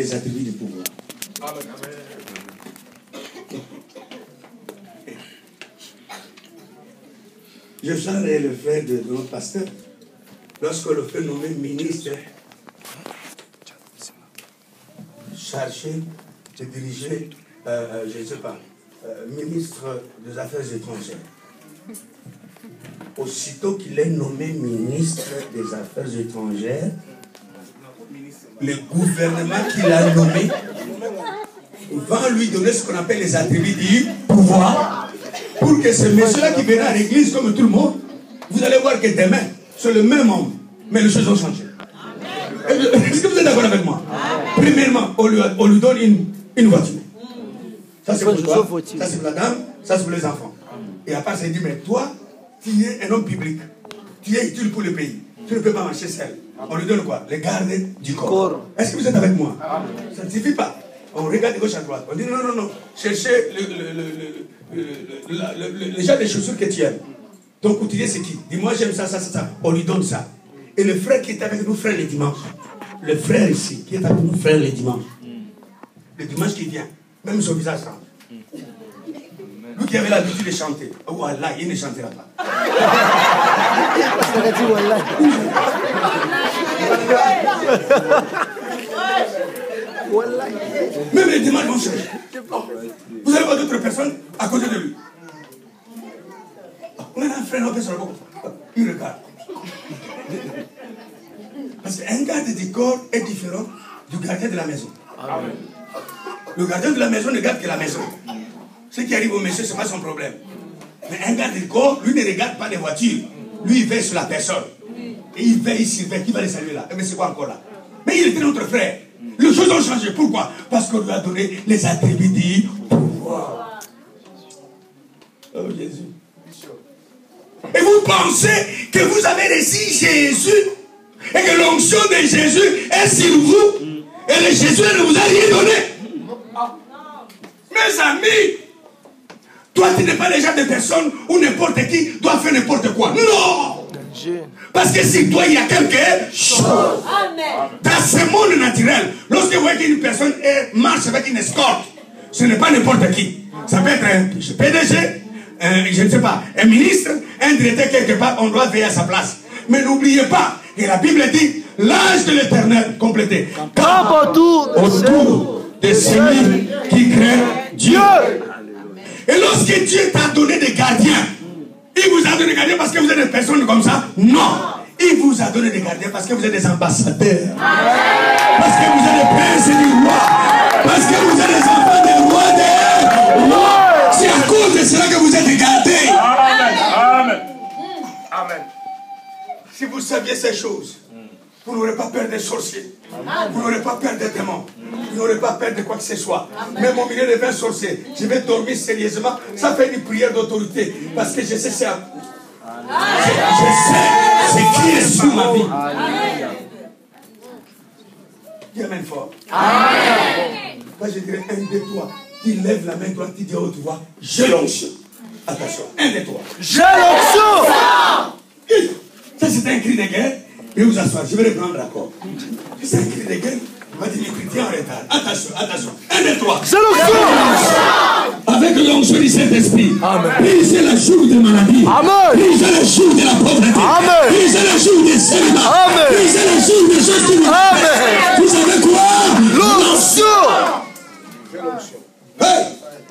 les attributs du pouvoir. Amen. Je sens le frère de notre pasteur. Lorsque le fait nommer ministre, chargé de diriger, je ne sais pas, ministre des Affaires étrangères. Aussitôt qu'il est nommé ministre des Affaires étrangères, le gouvernement qu'il a nommé va lui donner ce qu'on appelle les attributs du pouvoir, pour que ce monsieur-là qui viendra à l'église comme tout le monde, vous allez voir que demain, c'est le même homme, mais les choses ont changé. Est-ce que vous êtes d'accord avec moi? Premièrement, on lui donne une voiture. Ça c'est pour toi, ça c'est pour la dame, ça c'est pour les enfants. Et après, ça dit, mais toi, tu es un homme public. Tu es utile pour le pays. Tu ne peux pas marcher seul. On lui donne quoi? Les gardes du corps. Est-ce que vous êtes avec moi? Ça ne suffit pas. On regarde de gauche à droite. On dit non, non, non. Cherchez les gens des chaussures que tu aimes. Ton couturier, c'est qui? Dis-moi, j'aime ça, ça, ça, ça. On lui donne ça. Et le frère qui est avec nous, frère, les dimanches. Le frère ici, qui est avec nous, frère, les dimanches. Le dimanche qui vient. Même son visage change. Lui qui avait l'habitude de chanter. Oh, Wallah, il ne chantera pas. Même les dimanches vont changer. Vous allez voir d'autres personnes à côté de lui. On a un frère, on peut se le voir. Il regarde. Parce qu'un garde du corps est différent du gardien de la maison. Amen. Le gardien de la maison ne garde que la maison. Ce qui arrive au monsieur, ce n'est pas son problème. Mais un garde du corps, lui ne regarde pas les voitures. Lui, il veille sur la personne. Et il veille, il surveille. Qui va les saluer là? Mais c'est quoi encore là? Mais il était notre frère. Les choses ont changé. Pourquoi? Parce qu'on lui a donné les attributs du pouvoir. Oh Jésus. Et vous pensez que vous avez reçu Jésus et que l'onction de Jésus est sur vous et le Jésus ne vous a rien donné. Mes amis, toi tu n'es pas le genre de personne où n'importe qui doit faire n'importe quoi. Non. Parce que si toi il y a quelque chose dans ce monde naturel, lorsque vous voyez qu'une personne marche avec une escorte, ce n'est pas n'importe qui. Ça peut être un PDG, je ne sais pas, un ministre, un directeur quelque part, on doit veiller à sa place. Mais n'oubliez pas, et la Bible dit, l'âge de l'éternel complété. Camp autour de celui qui craint Dieu. Et lorsque Dieu t'a donné des gardiens, il vous a donné des gardiens parce que vous êtes des personnes comme ça? Non. Il vous a donné des gardiens parce que vous êtes des ambassadeurs. Parce que vous êtes des princes du roi. Parce que vous êtes des enfants des rois des rois. C'est à cause de cela que vous êtes gardés. Amen. Amen. Si vous saviez ces choses, vous n'aurez pas peur des sorciers. Vous n'aurez pas peur des démons. Vous n'aurez pas peur de quoi que ce soit. Même au milieu de 20 sorciers, je vais dormir sérieusement. Ça fait une prière d'autorité. Parce que je sais c'est qui est sur ma vie. Dis amen fort. Amen. Là, je dirais un de toi qui lève la main droite, qui dit à haute voix, j'ai l'onction. Attention, un de toi. J'ai l'onction. Ça, c'est un cri de guerre. Et vous asseoir, je vais reprendre l'accord. C'est un cri de guerre. On va dire les chrétiens en retard. Attention, attention. Un de toi. C'est l'onction. Avec l'onction du Saint-Esprit. Brisez la joue des maladies. Brisez la joue de la pauvreté. Brisez la joue des célibats. Brisez la joue des choses qui vous font. Vous savez quoi? L'onction.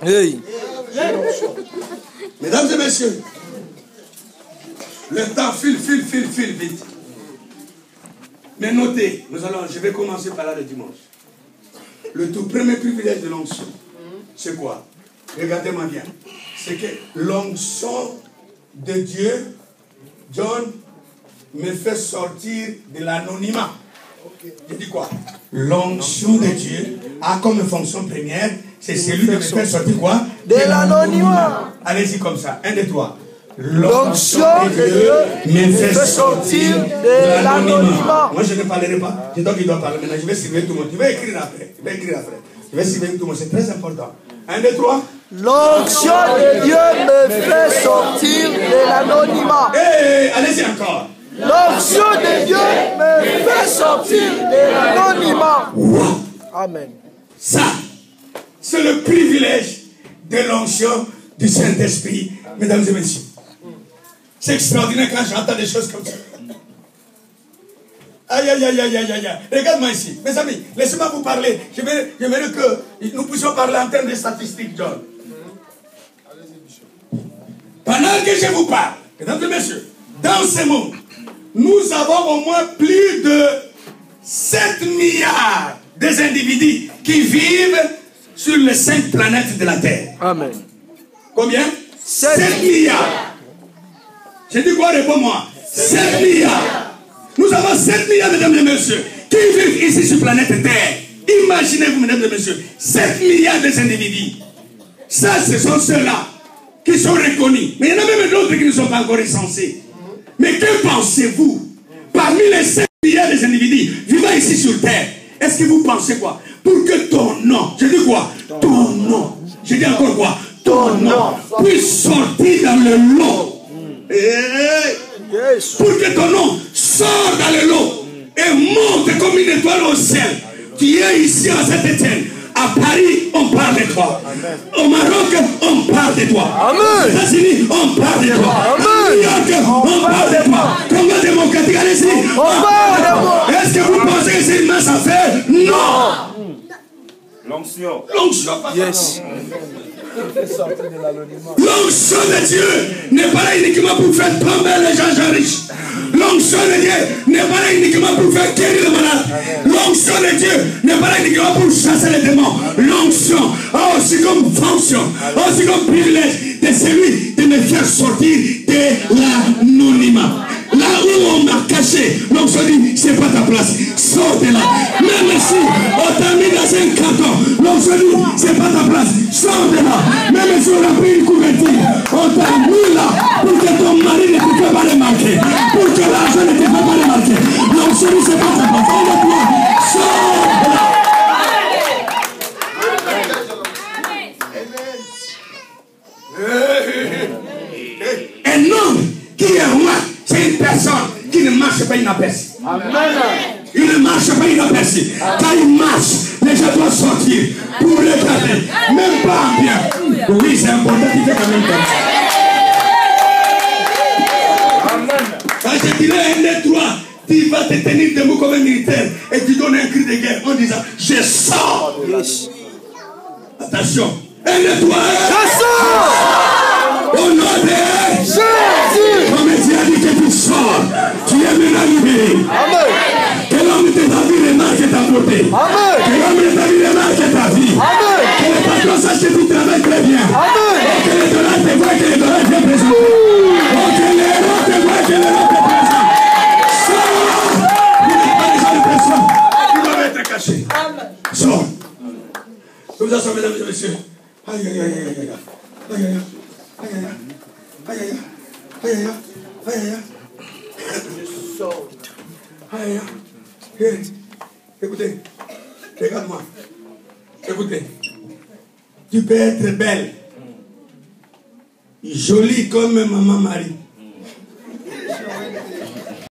Hey. Mesdames et messieurs, le temps file vite. Mais notez, je vais commencer par là le dimanche. Le tout premier privilège de l'onction, c'est quoi? Regardez-moi bien. C'est que l'onction de Dieu, John, me fait sortir de l'anonymat. Je dis quoi? L'onction de Dieu a comme fonction première, c'est celui de me faire sortir quoi? De l'anonymat. Allez-y comme ça. 1, 2, 3. L'onction de Dieu me fait sortir de l'anonymat. Moi je ne parlerai pas. C'est toi qui dois parler maintenant. Je vais suivre tout le monde. Tu vas écrire après. Je vais suivre tout le monde. C'est très important. 1, 2, 3. L'onction de Dieu me fait sortir de l'anonymat. Allez-y encore. L'onction de Dieu me fait sortir de l'anonymat. Wow. Amen. Ça, c'est le privilège de l'onction du Saint-Esprit, mesdames et messieurs. C'est extraordinaire quand j'entends des choses comme ça. Aïe, aïe, aïe, aïe, aïe, aïe. Regarde-moi ici. Mes amis, laissez-moi vous parler. J'aimerais que nous puissions parler en termes de statistiques, John. Pendant que je vous parle, mesdames et messieurs, dans ce monde, nous avons au moins plus de 7 milliards des individus qui vivent sur les 5 planètes de la Terre. Amen. Combien? 7 milliards. J'ai dit quoi? Réponds-moi. 7 milliards. Nous avons 7 milliards, mesdames et messieurs, qui vivent ici sur la planète Terre. Imaginez-vous, mesdames et messieurs, 7 milliards d'individus. Ça, ce sont ceux-là qui sont reconnus. Mais il y en a même d'autres qui ne sont pas encore recensés. Mais que pensez-vous? Parmi les 7 milliards d'individus vivant ici sur Terre, est-ce que vous pensez quoi? Pour que ton nom, je dis quoi? Ton nom, je dis encore quoi? Ton nom puisse sortir dans le lot. Pour que ton nom sorte dans le lot et monte comme une étoile au ciel. Tu es ici à Saint-Étienne. À Paris, on parle de toi. Au Maroc, on parle de toi. Aux États-Unis, on parle de toi. À New York, on parle de toi. Congo démocratique, allez-y. On parle de toi. Est-ce que vous pensez que c'est une mince affaire? Non. L'onction. L'onction. Yes. L'onction de Dieu n'est pas là uniquement pour faire tomber les gens riches. L'onction de Dieu n'est pas là uniquement pour faire guérir les malades. L'onction de Dieu n'est pas là uniquement pour chasser les démons. L'onction a aussi comme fonction, aussi comme privilège de celui de me faire sortir de l'anonymat. Là où on m'a caché, l'onction dit, c'est pas ta place, sors de là. Même si on t'a mis dans un carton, l'onction dit, c'est pas ta place, sors de là. Même si on a pris une couverture, on t'a mis là pour que ton mari ne te fait pas remarquer, pour que l'argent ne te fait pas remarquer. L'onction dit, c'est pas ta place, sors de là. Un homme qui est roi, c'est une personne qui ne marche pas inaperçue. Il ne marche pas inaperçu. Quand il marche, les gens doivent sortir pour regarder. Même pas en bien. Oui, c'est important qu'il fait quand même comme ça. Quand je dirais 1, 2, 3, tu vas te tenir debout comme un militaire et tu donnes un cri de guerre en disant je sors. Attention. 1, 2, 3. Je sors. Au nom de Jésus. Comme tu as dit que tu sors, tu es maintenant libéré. Amen. Que l'homme de ta vie remarque ta beauté. Amen. Que l'homme de ta vie remarque ta vie. Amen. Que le patron sache que tu travailles très bien. Amen. Oh, que les dollars te voient, que les dollars te présentent. Oh, que les héros te voient, que les héros te présentent. Sors. Tu n'es pas déjà de personne. Tu dois être caché. Sors. Comme ça, mesdames et messieurs. Aïe, aïe, aïe, aïe, aïe. Aïe, aïe, aïe. Aïe, aïe, aïe. Aïe, aïe, aïe. Aïe, aïe, aïe. Aïe, aïe. Écoutez, regarde-moi. Écoutez, tu peux être belle, jolie comme maman Marie.